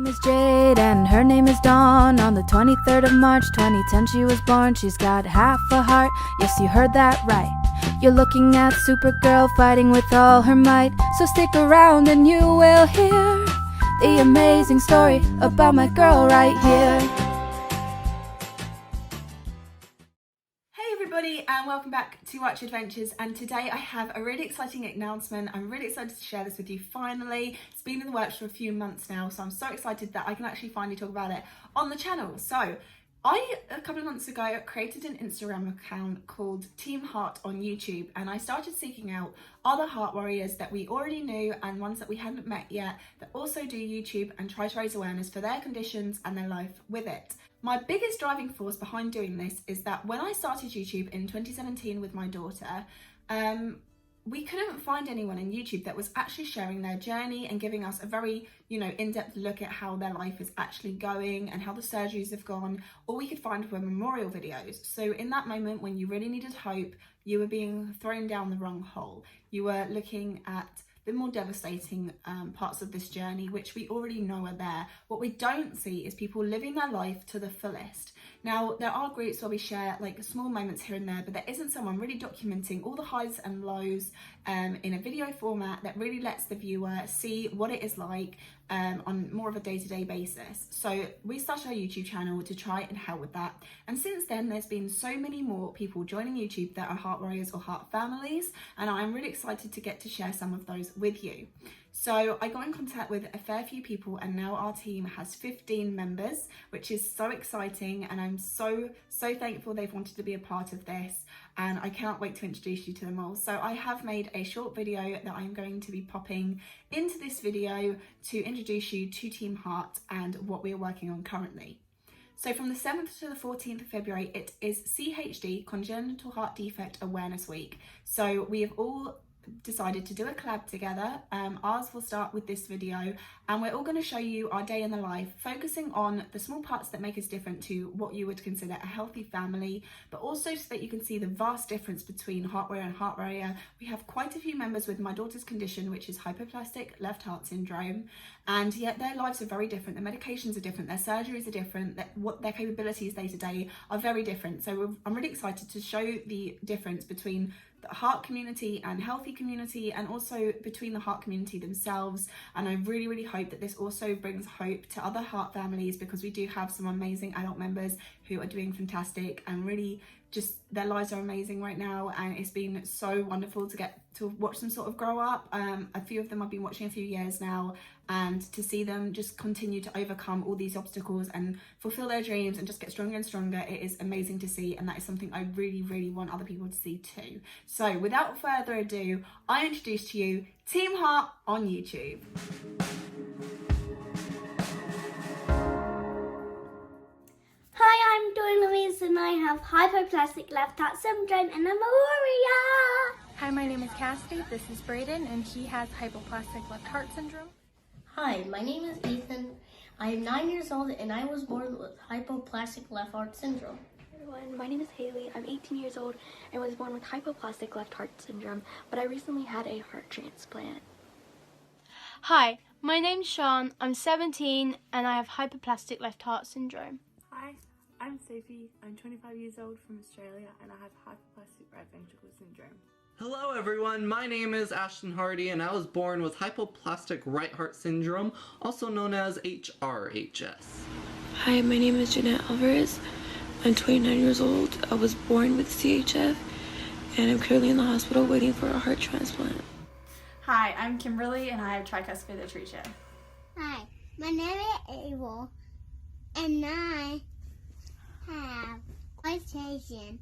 name is Jade and her name is Dawn. On the 23rd of March 2010 she was born. She's got half a heart, yes you heard that right. You're looking at Supergirl fighting with all her might. So stick around and you will hear the amazing story about my girl right here. And welcome back to Watch Adventures, and today I have a really exciting announcement. I'm really excited to share this with you finally. It's been in the works for a few months now, so I'm so excited that I can actually finally talk about it on the channel. So a couple of months ago, created an Instagram account called Team Heart on YouTube, and I started seeking out other heart warriors that we already knew and ones that we hadn't met yet that also do YouTube and try to raise awareness for their conditions and their life with it. My biggest driving force behind doing this is that when I started YouTube in 2017 with my daughter, we couldn't find anyone in YouTube that was actually sharing their journey and giving us a very, in-depth look at how their life is actually going and how the surgeries have gone. All we could find were memorial videos. So in that moment when you really needed hope, you were being thrown down the wrong hole. You were looking at the more devastating parts of this journey, which we already know are there. What we don't see is people living their life to the fullest. Now, there are groups where we share like small moments here and there, but there isn't someone really documenting all the highs and lows in a video format that really lets the viewer see what it is like on more of a day-to-day basis. So we started our YouTube channel to try and help with that. And since then, there's been so many more people joining YouTube that are heart warriors or heart families, and I'm really excited to get to share some of those with you. So I got in contact with a fair few people, and now our team has 15 members, which is so exciting, and I'm so thankful they've wanted to be a part of this, and I cannot wait to introduce you to them all. So I have made a short video that I'm going to be popping into this video to introduce you to Team Heart and what we are working on currently. So from the 7th to the 14th of February, it is CHD, Congenital Heart Defect Awareness Week. So we have all decided to do a collab together. Ours will start with this video, and we're all going to show you our day in the life, focusing on the small parts that make us different to what you would consider a healthy family, but also so that you can see the vast difference between heart warrior and heart warrior. We have quite a few members with my daughter's condition, which is hypoplastic left heart syndrome, and yet their lives are very different. Their medications are different, their surgeries are different, what their capabilities day to day are very different. So I'm really excited to show the difference between the heart community and healthy community, and also between the heart community themselves. And I really hope that this also brings hope to other heart families, because we do have some amazing adult members who are doing fantastic and really just their lives are amazing right now, and it's been so wonderful to get to watch them sort of grow up. A few of them I've been watching a few years now, and to see them just continue to overcome all these obstacles and fulfill their dreams and just get stronger and stronger, it is amazing to see, and that is something I really want other people to see too. So without further ado, I introduce to you Team Heart on YouTube. Hi, I'm Dawn-louise and I have hypoplastic left heart syndrome and I'm a warrior. Hi, my name is Cassidy. This is Braden, and he has hypoplastic left heart syndrome. Hi, my name is Ethan. I am 9 years old and I was born with hypoplastic left heart syndrome. Everyone, my name is Haley. I'm 18 years old and was born with hypoplastic left heart syndrome, but I recently had a heart transplant. Hi, my name's Sean. I'm 17 and I have hypoplastic left heart syndrome. Hi, I'm Sophie. I'm 25 years old from Australia and I have hypoplastic right ventricle syndrome. Hello everyone, my name is Ashton Hardy and I was born with hypoplastic right heart syndrome, also known as HLHS. Hi, my name is Jeanette Alvarez. I'm 29 years old. I was born with CHF and I'm currently in the hospital waiting for a heart transplant. Hi, I'm Kimberly and I have tricuspid atresia. Hi, my name is Abel and I have quotation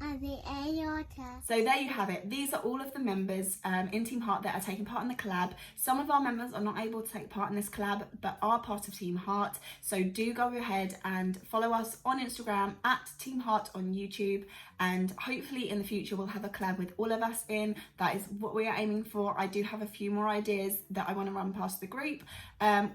of the aorta. So there you have it. These are all of the members in Team Heart that are taking part in the collab. Some of our members are not able to take part in this collab but are part of Team Heart. So do go ahead and follow us on Instagram at Team Heart on YouTube, and hopefully in the future we'll have a collab with all of us in. That is what we are aiming for. I do have a few more ideas that I want to run past the group.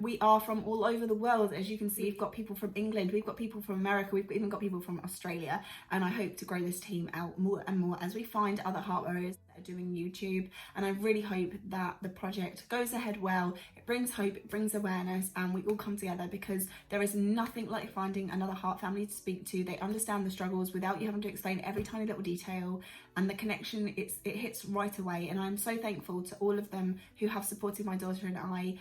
We are from all over the world. As you can see, we've got people from England, we've got people from America, we've even got people from Australia, and I hope to grow this team out more and more as we find other heart warriors doing YouTube, and I really hope that the project goes ahead well. It brings hope, it brings awareness, and we all come together, because there is nothing like finding another heart family to speak to. They understand the struggles without you having to explain every tiny little detail, and the connection, it hits right away. And I'm so thankful to all of them who have supported my daughter and I.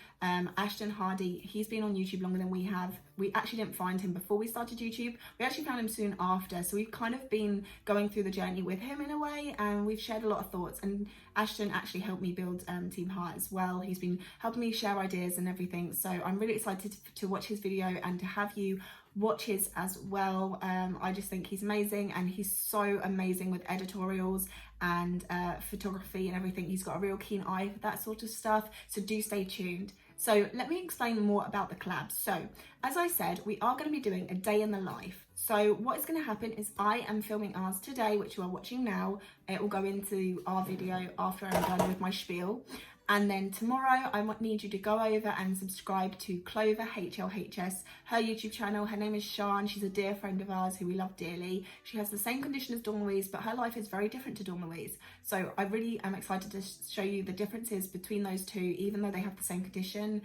Ashton Hardy, he's been on YouTube longer than we have. We actually didn't find him before we started YouTube. We actually found him soon after, so we've kind of been going through the journey with him in a way, and we've shared a lot of thoughts. And Ashton actually helped me build Team Heart as well. He's been helping me share ideas and everything, so I'm really excited to watch his video and to have you watch his as well. I just think he's amazing, and he's so amazing with editorials and photography and everything. He's got a real keen eye for that sort of stuff, so do stay tuned. So let me explain more about the collab. So as I said, we are going to be doing a day in the life. So what is going to happen is I am filming ours today, which you are watching now. It will go into our video after I'm done with my spiel. And then tomorrow I might need you to go over and subscribe to Clover HLHS, her YouTube channel. Her name is Sean. She's a dear friend of ours who we love dearly. She has the same condition as Dawn-louise, but her life is very different to Dawn-louise. So I really am excited to show you the differences between those two, even though they have the same condition.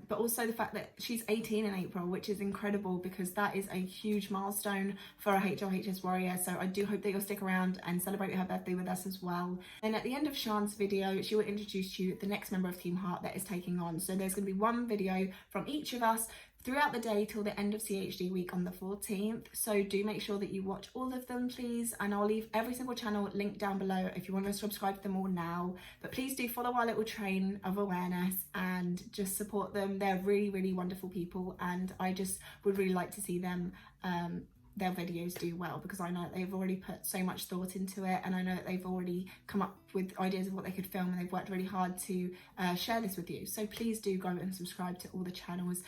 But also the fact that she's 18 in April, which is incredible, because that is a huge milestone for a HLHS warrior. So I do hope that you'll stick around and celebrate her birthday with us as well. And at the end of Sean's video, she will introduce you the next member of Team Heart that is taking on. So there's going to be one video from each of us throughout the day till the end of CHD week on the 14th. So do make sure that you watch all of them, please, and I'll leave every single channel linked down below if you want to subscribe to them all now. But please do follow our little train of awareness and just support them. They're really, really wonderful people, and I just would really like to see them their videos do well, because I know that they've already put so much thought into it, and I know that they've already come up with ideas of what they could film, and they've worked really hard to share this with you. So please do go and subscribe to all the channels.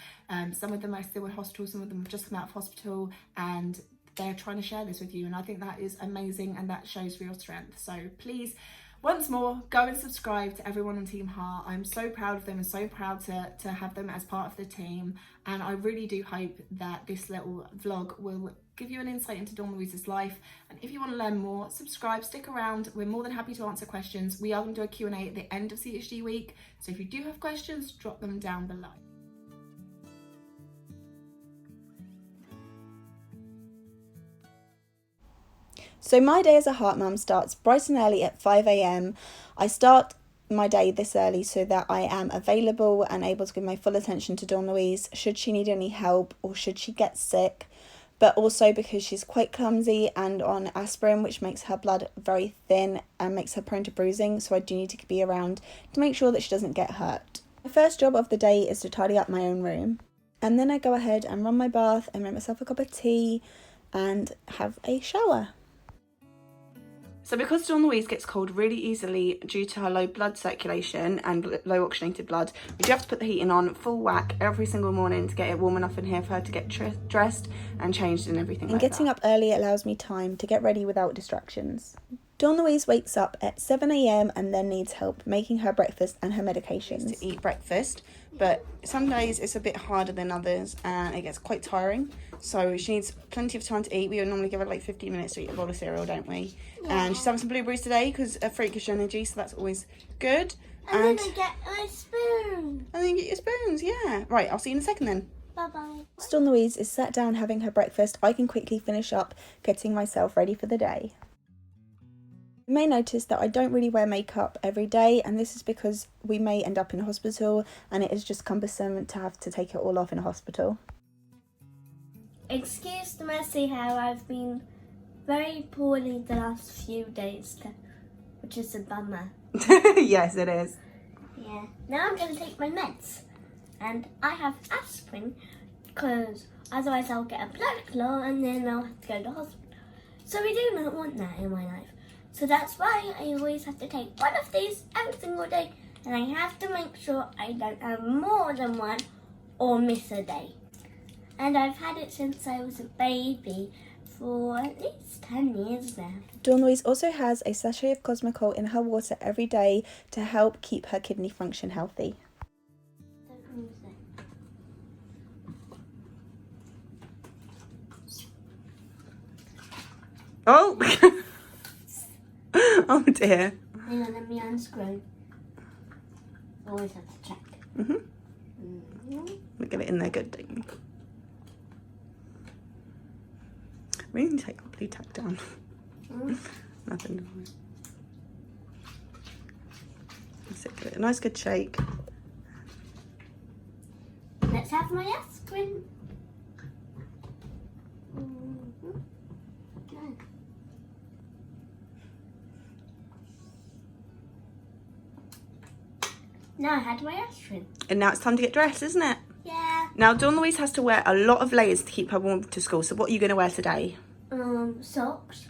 Some of them are still in hospital, some of them have just come out of hospital, and they're trying to share this with you, and I think that is amazing, and that shows real strength. So please, once more, go and subscribe to everyone on Team Heart. I'm so proud of them and so proud to have them as part of the team, and I really do hope that this little vlog will give you an insight into Dawn-louise's life. And if you want to learn more, subscribe, stick around. We're more than happy to answer questions. We are going to do a Q&A at the end of CHD week, so if you do have questions, drop them down below. So my day as a heart mum starts bright and early at 5 AM. I start my day this early so that I am available and able to give my full attention to Dawn-louise should she need any help or should she get sick, but also because she's quite clumsy and on aspirin, which makes her blood very thin and makes her prone to bruising, so I do need to be around to make sure that she doesn't get hurt. My first job of the day is to tidy up my own room, and then I go ahead and run my bath and make myself a cup of tea and have a shower. So because Dawn-louise gets cold really easily due to her low blood circulation and low oxygenated blood, we do have to put the heating on full whack every single morning to get it warm enough in here for her to get dressed and changed and everything like that. And getting up early allows me time to get ready without distractions. Dawn-louise wakes up at 7 AM and then needs help making her breakfast and her medications. To eat breakfast, but some days it's a bit harder than others and it gets quite tiring. So she needs plenty of time to eat. We would normally give her like 15 minutes to eat a bowl of cereal, don't we? Yeah. And she's having some blueberries today because of freakish energy, so that's always good. And then I get my spoon. And then you get your spoons, yeah. Right, I'll see you in a second then. Bye-bye. Once Dawn-louise is sat down having her breakfast, I can quickly finish up getting myself ready for the day. You may notice that I don't really wear makeup every day, and this is because we may end up in hospital and it is just cumbersome to have to take it all off in a hospital. Excuse the messy hair, I've been very poorly the last few days, which is a bummer. Yes, it is. Yeah. Now I'm going to take my meds, and I have aspirin because otherwise I'll get a blood clot and then I'll have to go to hospital. So we do not want that in my life. So that's why I always have to take one of these every single day, and I have to make sure I don't have more than one or miss a day. And I've had it since I was a baby for at least 10 years now. Dawn-louise also has a sachet of Cosmicol in her water every day to help keep her kidney function healthy. Don't lose it. Oh! Oh dear. Hang on, let me unscrew. Always have to check. We get it in there good, don't you? We need to take our blue tack down. Nothing wrong. Let's give it a nice good shake. Let's have my aspirin. Now I had my aspirin. And now it's time to get dressed, isn't it? Yeah. Now Dawn-louise has to wear a lot of layers to keep her warm to school. So what are you going to wear today? Socks.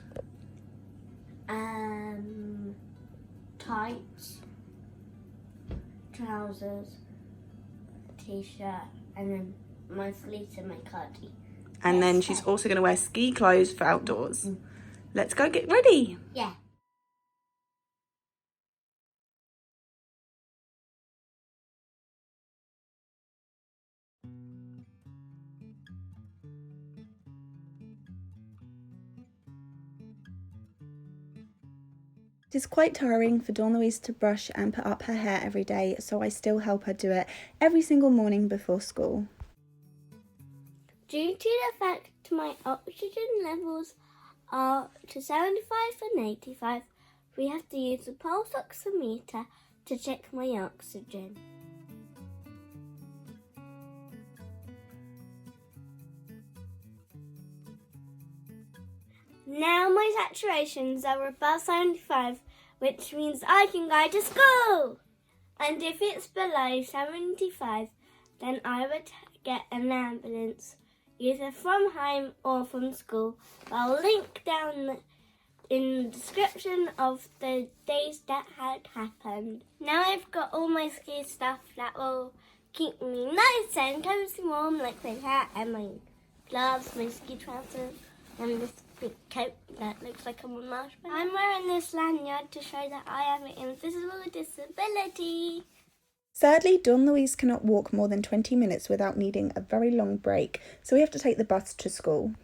Tights. Trousers. T-shirt. And then my fleece and my cardi. And then she's also going to wear ski clothes for outdoors. Let's go get ready. Yeah. It is quite tiring for Dawn-louise to brush and put up her hair every day, so I still help her do it every single morning before school. Due to the fact my oxygen levels are to 75 and 85, we have to use the pulse oximeter to check my oxygen. Now my saturations are above 75, which means I can go to school. And if it's below 75, then I would get an ambulance, either from home or from school. I'll link down in the description of the days that had happened. Now I've got all my ski stuff that will keep me nice and cozy warm, like my hat and my gloves, my ski trousers, and this big coat that looks like I'm a marshmallow. I'm wearing this lanyard to show that I have an invisible disability. Sadly, Dawn-louise cannot walk more than 20 minutes without needing a very long break, so we have to take the bus to school.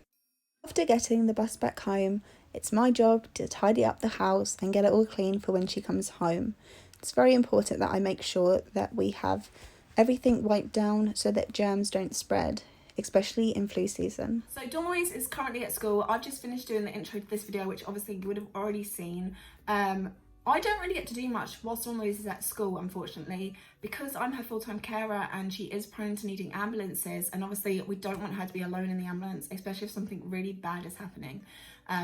After getting the bus back home, it's my job to tidy up the house and get it all clean for when she comes home. It's very important that I make sure that we have everything wiped down so that germs don't spread, especially in flu season. So Dawn-louise is currently at school. I've just finished doing the intro to this video, which obviously you would have already seen. I don't really get to do much whilst Dawn-louise is at school, unfortunately, because I'm her full-time carer and she is prone to needing ambulances, and obviously we don't want her to be alone in the ambulance, especially if something really bad is happening.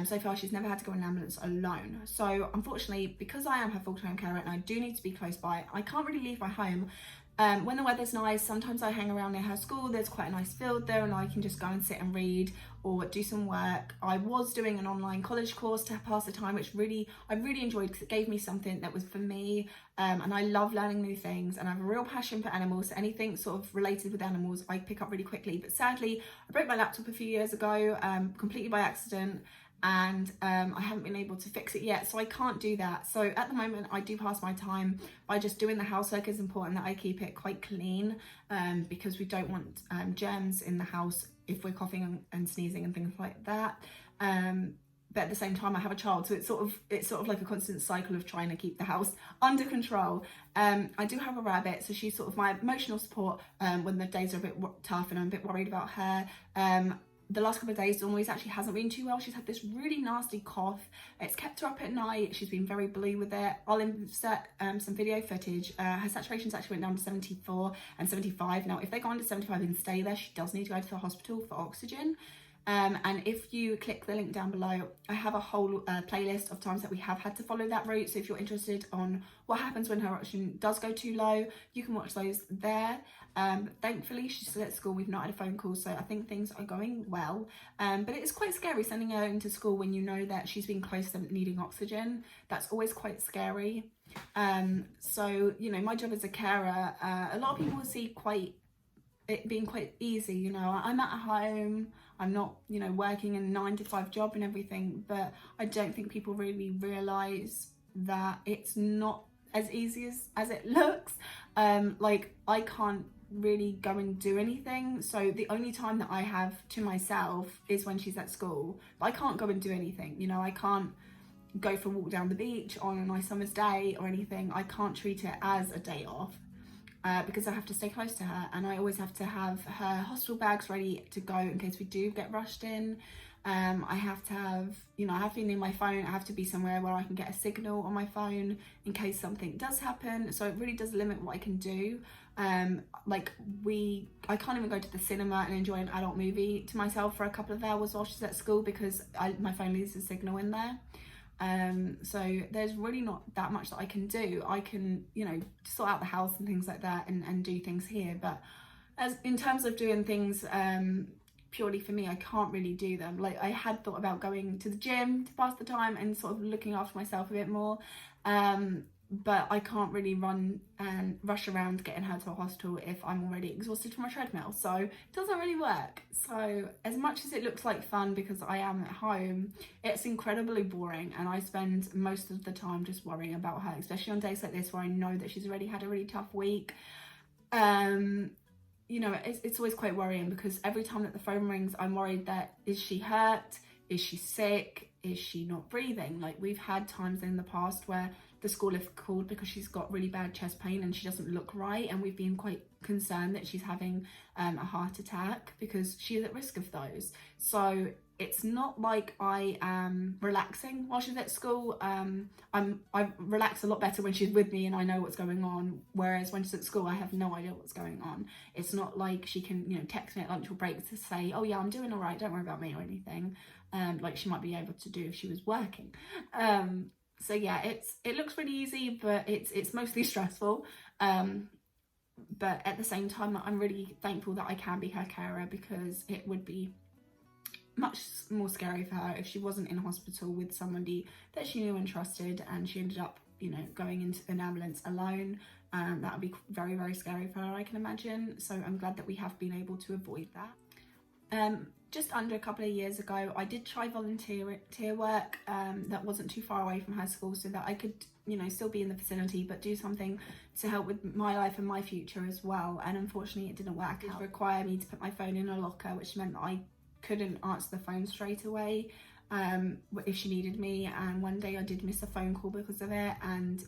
So far she's never had to go in an ambulance alone. So unfortunately, because I am her full-time carer and I do need to be close by, I can't really leave my home. When the weather's nice, sometimes I hang around near her school. There's quite a nice field there and I can just go and sit and read or do some work. I was doing an online college course to pass the time, which I really enjoyed because it gave me something that was for me. And I love learning new things and I have a real passion for animals. So anything sort of related with animals, I pick up really quickly. But sadly, I broke my laptop a few years ago, completely by accident. And I haven't been able to fix it yet, so I can't do that. So at the moment I do pass my time by just doing the housework. It's important that I keep it quite clean because we don't want germs in the house if we're coughing and sneezing and things like that. But at the same time I have a child, so it's sort of like a constant cycle of trying to keep the house under control. I do have a rabbit, so she's sort of my emotional support when the days are a bit tough and I'm a bit worried about her. The last couple of days, Dawn-louise actually hasn't been too well. She's had this really nasty cough. It's kept her up at night. She's been very blue with it. I'll insert some video footage. Her saturations actually went down to 74 and 75. Now, if they go under 75 and stay there, she does need to go to the hospital for oxygen. And if you click the link down below, I have a whole playlist of times that we have had to follow that route. So if you're interested on what happens when her oxygen does go too low, you can watch those there. Thankfully, she's still at school. We've not had a phone call, so I think things are going well. But it is quite scary sending her into school when you know that she's been close to needing oxygen. That's always quite scary. So, you know, my job as a carer, a lot of people see it being quite easy. You know, I'm at home, I'm not, you know, working a 9-to-5 job and everything, but I don't think people really realise that it's not as easy as it looks. Like, I can't really go and do anything, so the only time that I have to myself is when she's at school, but I can't go and do anything, you know. I can't go for a walk down the beach on a nice summer's day or anything, I can't treat it as a day off. Because I have to stay close to her, and I always have to have her hospital bags ready to go in case we do get rushed in. I have to have, you know, I have to be near my phone. I have to be somewhere where I can get a signal on my phone in case something does happen. So it really does limit what I can do. Like I can't even go to the cinema and enjoy an adult movie to myself for a couple of hours while she's at school because my phone loses signal in there. So there's really not that much that I can do. I can, you know, sort out the house and things like that and do things here, but as in terms of doing things purely for me, I can't really do them. Like I had thought about going to the gym to pass the time and sort of looking after myself a bit more, but I can't really run and rush around getting her to a hospital if I'm already exhausted from a treadmill, so it doesn't really work. So as much as it looks like fun because I am at home, it's incredibly boring, and I spend most of the time just worrying about her, especially on days like this where I know that she's already had a really tough week. You know, it's always quite worrying because every time that the phone rings, I'm worried that, is she hurt? Is she sick? Is she not breathing? Like we've had times in the past where the school have called because she's got really bad chest pain and she doesn't look right, and we've been quite concerned that she's having a heart attack because she is at risk of those. So it's not like I am relaxing while she's at school. I relax a lot better when she's with me and I know what's going on, whereas when she's at school I have no idea what's going on. It's not like she can, you know, text me at lunch or break to say, oh yeah, I'm doing all right, don't worry about me or anything, like she might be able to do if she was working. So yeah, it looks really easy, but it's mostly stressful. But at the same time, I'm really thankful that I can be her carer, because it would be much more scary for her if she wasn't in hospital with somebody that she knew and trusted and she ended up, you know, going into an ambulance alone. That would be very, very scary for her, I can imagine. So I'm glad that we have been able to avoid that. Just under a couple of years ago, I did try volunteer work that wasn't too far away from her school, so that I could, you know, still be in the vicinity but do something to help with my life and my future as well. And unfortunately it didn't work. It required me to put my phone in a locker, which meant that I couldn't answer the phone straight away if she needed me. And one day I did miss a phone call because of it, and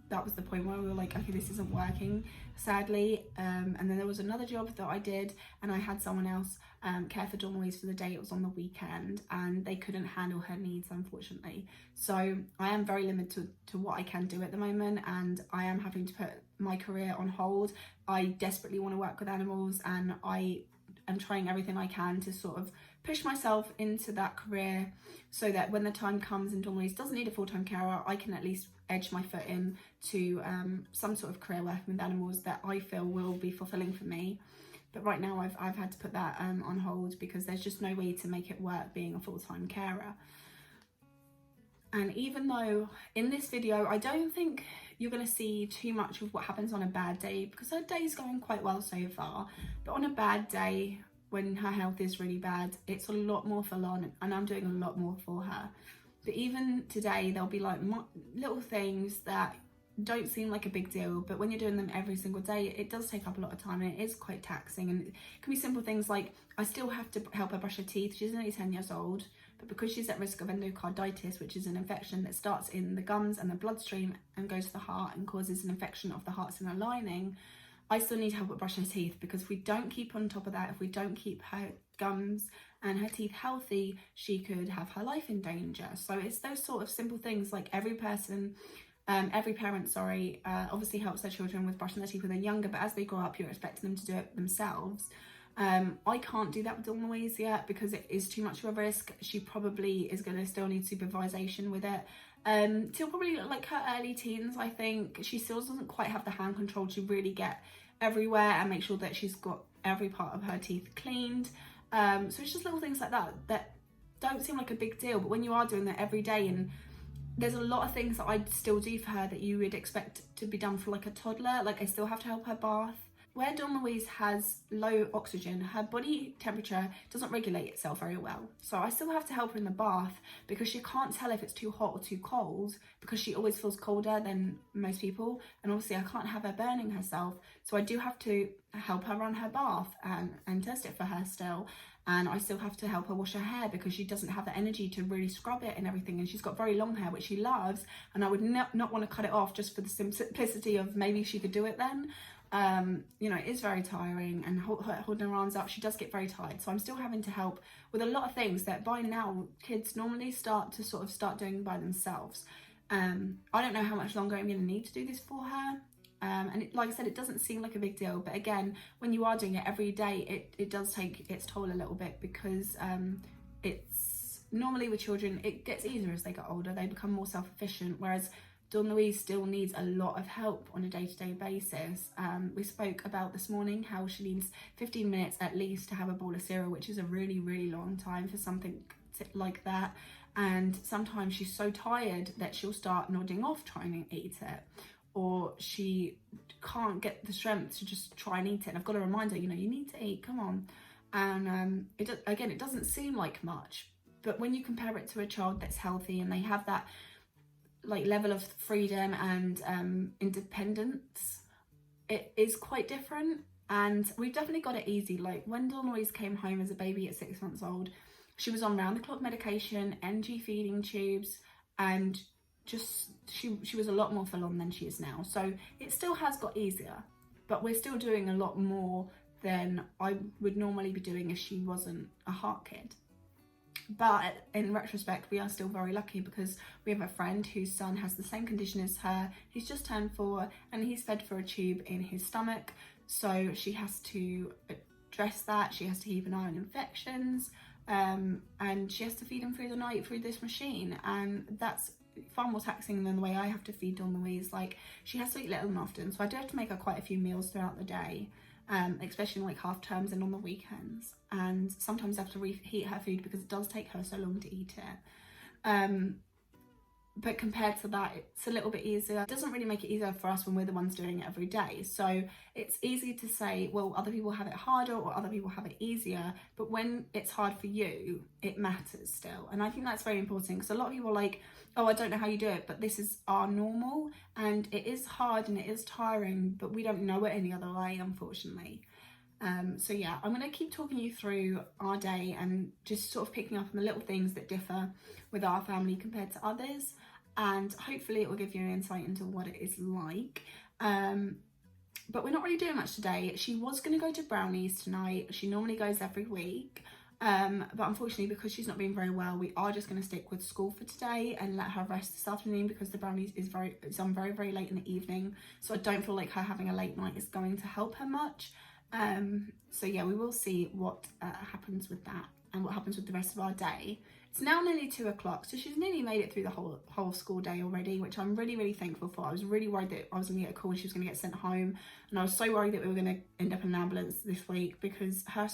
that was the point where we were like, okay, this isn't working, sadly. And then there was another job that I did, and I had someone else care for Dawn-louise for the day. It was on the weekend, and they couldn't handle her needs, unfortunately. So I am very limited to what I can do at the moment, and I am having to put my career on hold. I desperately want to work with animals, and I am trying everything I can to sort of push myself into that career, so that when the time comes and Dawn-louise doesn't need a full-time carer, I can at least edge my foot in to some sort of career working with animals that I feel will be fulfilling for me. But right now I've had to put that on hold, because there's just no way to make it work being a full-time carer. And even though in this video I don't think you're going to see too much of what happens on a bad day, because her day's going quite well so far, but on a bad day when her health is really bad, it's a lot more full on, and I'm doing a lot more for her. But even today there'll be like little things that don't seem like a big deal, but when you're doing them every single day, it does take up a lot of time, and it is quite taxing. And it can be simple things like I still have to help her brush her teeth. She's only 10 years old, but because she's at risk of endocarditis, which is an infection that starts in the gums and the bloodstream and goes to the heart and causes an infection of the heart's inner lining, I still need help with brushing her teeth, because if we don't keep on top of that, if we don't keep her gums and her teeth healthy, she could have her life in danger. So it's those sort of simple things, like every parent, obviously helps their children with brushing their teeth when they're younger, but as they grow up, you're expecting them to do it themselves. I can't do that with Dawn-louise yet, because it is too much of a risk. She probably is going to still need supervision with it till probably like her early teens, I think. She still doesn't quite have the hand control to really get everywhere and make sure that she's got every part of her teeth cleaned. So it's just little things like that that don't seem like a big deal, but when you are doing that every day, and there's a lot of things that I still do for her that you would expect to be done for like a toddler. Like I still have to help her bath where Dawn-louise has low oxygen, her body temperature doesn't regulate itself very well. So I still have to help her in the bath because she can't tell if it's too hot or too cold because she always feels colder than most people. And obviously I can't have her burning herself. So I do have to help her run her bath and test it for her still. And I still have to help her wash her hair because she doesn't have the energy to really scrub it and everything. And she's got very long hair, which she loves. And I would not want to cut it off just for the simplicity of maybe she could do it then. You know, it is very tiring, and holding her arms up, she does get very tired. So I'm still having to help with a lot of things that by now kids normally start doing by themselves. I don't know how much longer I'm going to need to do this for her. And like I said, it doesn't seem like a big deal, but again, when you are doing it every day, it does take its toll a little bit because it's normally with children, it gets easier as they get older. They become more self-efficient, whereas Dawn-louise still needs a lot of help on a day-to-day basis. We spoke about this morning how she needs 15 minutes at least to have a bowl of cereal, which is a really, really long time for something like that. And sometimes she's so tired that she'll start nodding off trying to eat it, or she can't get the strength to just try and eat it. And I've got to remind her, you know, you need to eat, come on. And it doesn't seem like much, but when you compare it to a child that's healthy and they have that like level of freedom and independence, it is quite different. And we've definitely got it easy. Like when Dawn-louise came home as a baby at 6 months old, she was on round-the-clock medication, NG feeding tubes, and just she was a lot more full on than she is now. So it still has got easier, but we're still doing a lot more than I would normally be doing if she wasn't a heart kid. But in retrospect, we are still very lucky because we have a friend whose son has the same condition as her. He's just turned 4 and he's fed for a tube in his stomach. So she has to address that. She has to keep an eye on infections, and she has to feed him through the night through this machine. And that's far more taxing than the way I have to feed Dawn-louise. Like, she has to eat little and often. So I do have to make her quite a few meals throughout the day. Especially in like half terms and on the weekends, and sometimes I have to reheat her food because it does take her so long to eat it. But compared to that, it's a little bit easier. It doesn't really make it easier for us when we're the ones doing it every day. So it's easy to say, well, other people have it harder or other people have it easier, but when it's hard for you, it matters still. And I think that's very important because a lot of people are like, oh, I don't know how you do it, but this is our normal, and it is hard and it is tiring, but we don't know it any other way, unfortunately. So yeah, I'm going to keep talking you through our day and just sort of picking up on the little things that differ with our family compared to others, and hopefully it will give you an insight into what it is like. But we're not really doing much today. She was going to go to Brownies tonight. She normally goes every week. But unfortunately, because she's not being very well, we are just going to stick with school for today and let her rest this afternoon because the Brownies is on very, very late in the evening. So I don't feel like her having a late night is going to help her much. So yeah, we will see what happens with that and what happens with the rest of our day. It's now nearly 2 o'clock, so she's nearly made it through the whole school day already, which I'm really, really thankful for. I was really worried that I was going to get a call and she was going to get sent home, and I was so worried that we were going to end up in an ambulance this week because her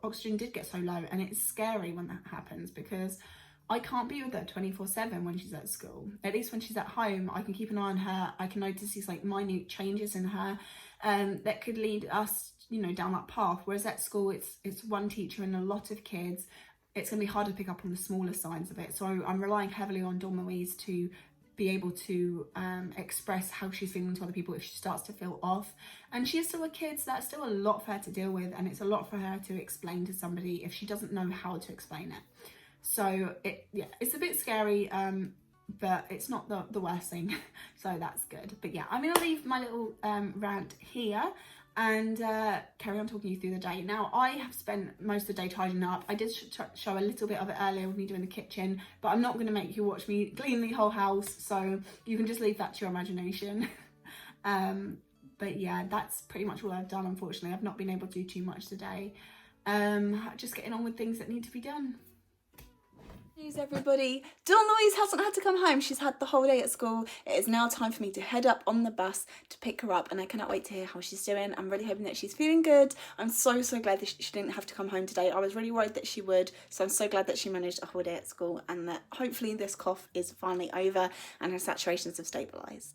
oxygen did get so low, and it's scary when that happens because I can't be with her 24/7 when she's at school. At least when she's at home, I can keep an eye on her. I can notice these like minute changes in her that could lead us, you know, down that path. Whereas at school, it's one teacher and a lot of kids. It's going to be hard to pick up on the smaller signs of it. So I'm relying heavily on Dawn-louise to be able to express how she's feeling to other people if she starts to feel off. And she is still a kid, so that's still a lot for her to deal with, and it's a lot for her to explain to somebody if she doesn't know how to explain it. So it's a bit scary, but it's not the worst thing, so that's good. But yeah, I'm going to leave my little rant here and carry on talking you through the day. Now, I have spent most of the day tidying up. I did show a little bit of it earlier with me doing the kitchen, but I'm not going to make you watch me clean the whole house, so you can just leave that to your imagination. But yeah, that's pretty much all I've done, unfortunately. I've not been able to do too much today. Just getting on with things that need to be done. News, everybody. Dawn-louise hasn't had to come home. She's had the whole day at school. It is now time for me to head up on the bus to pick her up, and I cannot wait to hear how she's doing. I'm really hoping that she's feeling good. I'm so glad that she didn't have to come home today. I was really worried that she would, so I'm so glad that she managed a whole day at school and that hopefully this cough is finally over and her saturations have stabilised.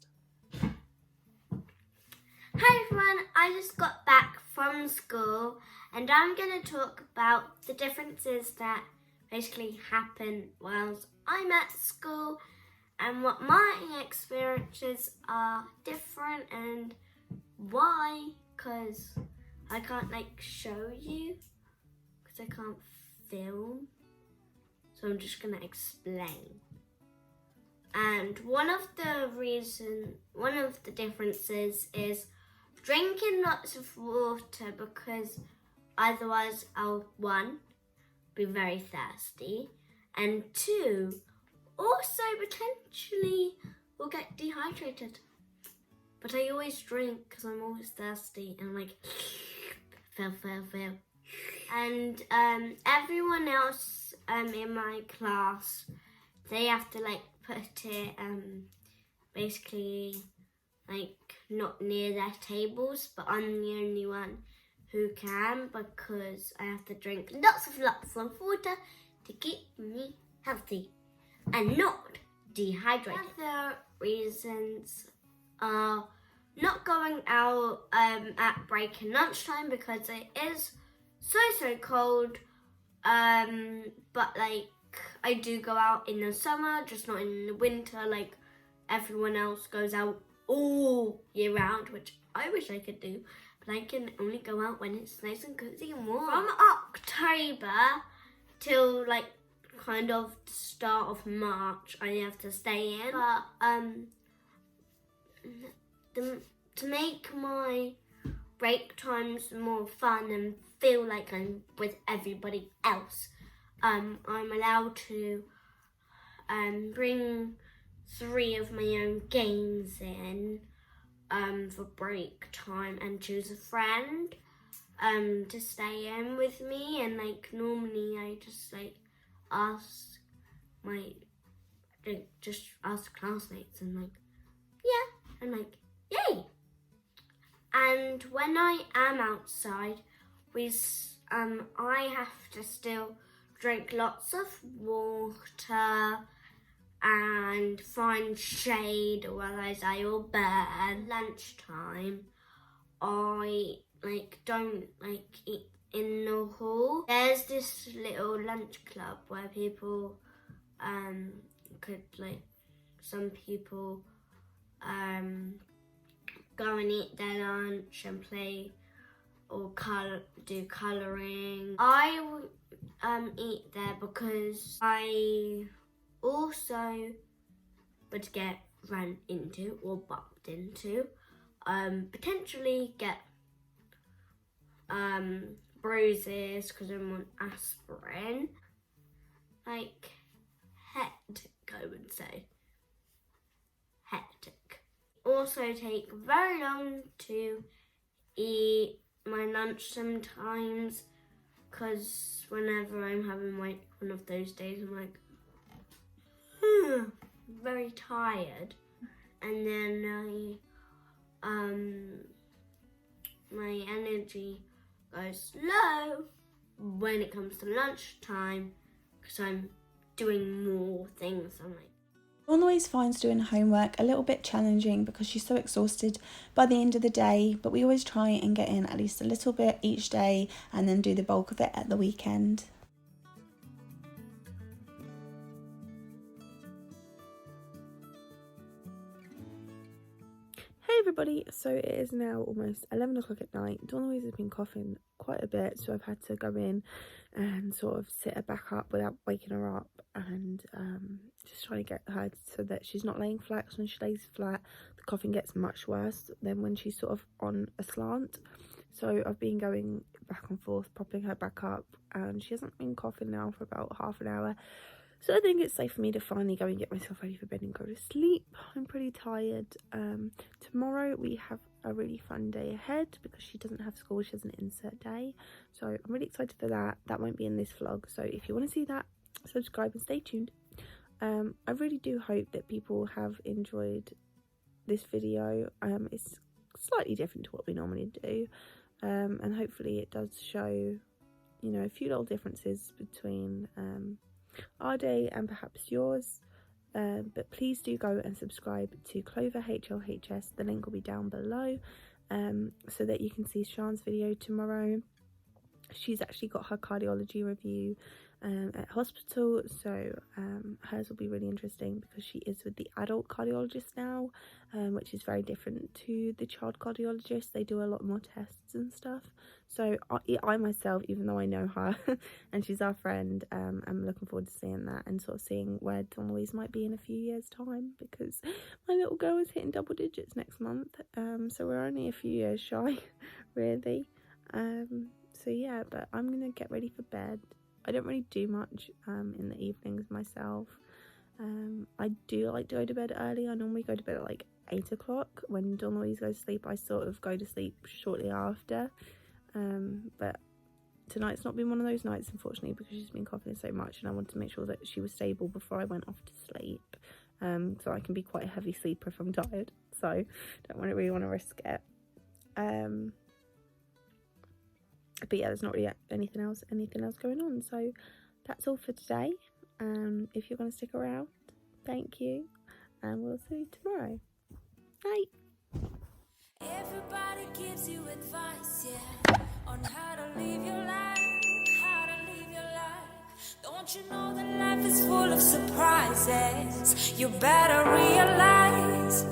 Hi everyone, I just got back from school and I'm going to talk about the differences that basically happen whilst I'm at school and what my experiences are different and why, because I can't show you because I can't film, so I'm just going to explain. And one of the differences is drinking lots of water, because otherwise I'll, 1, be very thirsty, and 2, also potentially will get dehydrated. But I always drink because I'm always thirsty and I'm fill. And everyone else in my class, they have to put it basically not near their tables, but I'm the only one who can, because I have to drink lots of water to keep me healthy and not dehydrated. Other reasons are not going out at break and lunchtime because it is so cold, but I do go out in the summer, just not in the winter like everyone else goes out all year round, which I wish I could do, but I can only go out when it's nice and cozy and warm. From October till kind of the start of March, I have to stay in, but to make my break times more fun and feel like I'm with everybody else, I'm allowed to bring 3 of my own games in for break time and choose a friend to stay in with me. And normally I just ask ask classmates and yeah, and yay. And when I am outside, I have to still drink lots of water and find shade, otherwise I will burn. Lunchtime, I don't eat in the hall. There's this little lunch club where people could some people go and eat their lunch and play or do colouring. I eat there because I also would get ran into or bumped into, potentially get bruises because I'm on aspirin, hectic, I would say. Hectic. Also take very long to eat my lunch sometimes, because whenever I'm having one of those days, I'm very tired, and then my energy goes low when it comes to lunchtime because I'm doing more things. Dawn-louise finds doing homework a little bit challenging because she's so exhausted by the end of the day, but we always try and get in at least a little bit each day and then do the bulk of it at the weekend. Hey everybody, so it is now almost 11 o'clock at night. Dawn-louise has been coughing quite a bit, so I've had to go in and sort of sit her back up without waking her up, and just trying to get her so that she's not laying flat, because when she lays flat the coughing gets much worse than when she's sort of on a slant. So I've been going back and forth propping her back up, and she hasn't been coughing now for about half an hour. So I think it's safe for me to finally go and get myself ready for bed and go to sleep. I'm pretty tired. Tomorrow we have a really fun day ahead because she doesn't have school, she has an insert day. So I'm really excited for that. That won't be in this vlog. So if you want to see that, subscribe and stay tuned. I really do hope that people have enjoyed this video. It's slightly different to what we normally do. And hopefully it does show, a few little differences between our day and perhaps yours, but please do go and subscribe to Clover HLHS. The link will be down below. so that you can see Sean's video tomorrow. She's actually got her cardiology review at hospital, so hers will be really interesting because she is with the adult cardiologist now, which is very different to the child cardiologist. They do a lot more tests and stuff. So I myself, even though I know her and she's our friend, I'm looking forward to seeing that and sort of seeing where Dawn-louise might be in a few years' time, because my little girl is hitting double digits next month, so we're only a few years shy, really. So yeah, but I'm gonna get ready for bed. I don't really do much in the evenings myself. I do like to go to bed early. I normally go to bed at like 8 o'clock. When Dawn-louise goes to sleep, I sort of go to sleep shortly after. But tonight's not been one of those nights, unfortunately, because she's been coughing so much, and I wanted to make sure that she was stable before I went off to sleep. So I can be quite a heavy sleeper if I'm tired, so don't really want to risk it. But yeah, there's not really anything else going on, so that's all for today. If you're going to stick around, thank you, and we'll see you tomorrow. Bye. Everybody gives you advice, yeah, on how to live your life, Don't you know that life is full of surprises? You better realize,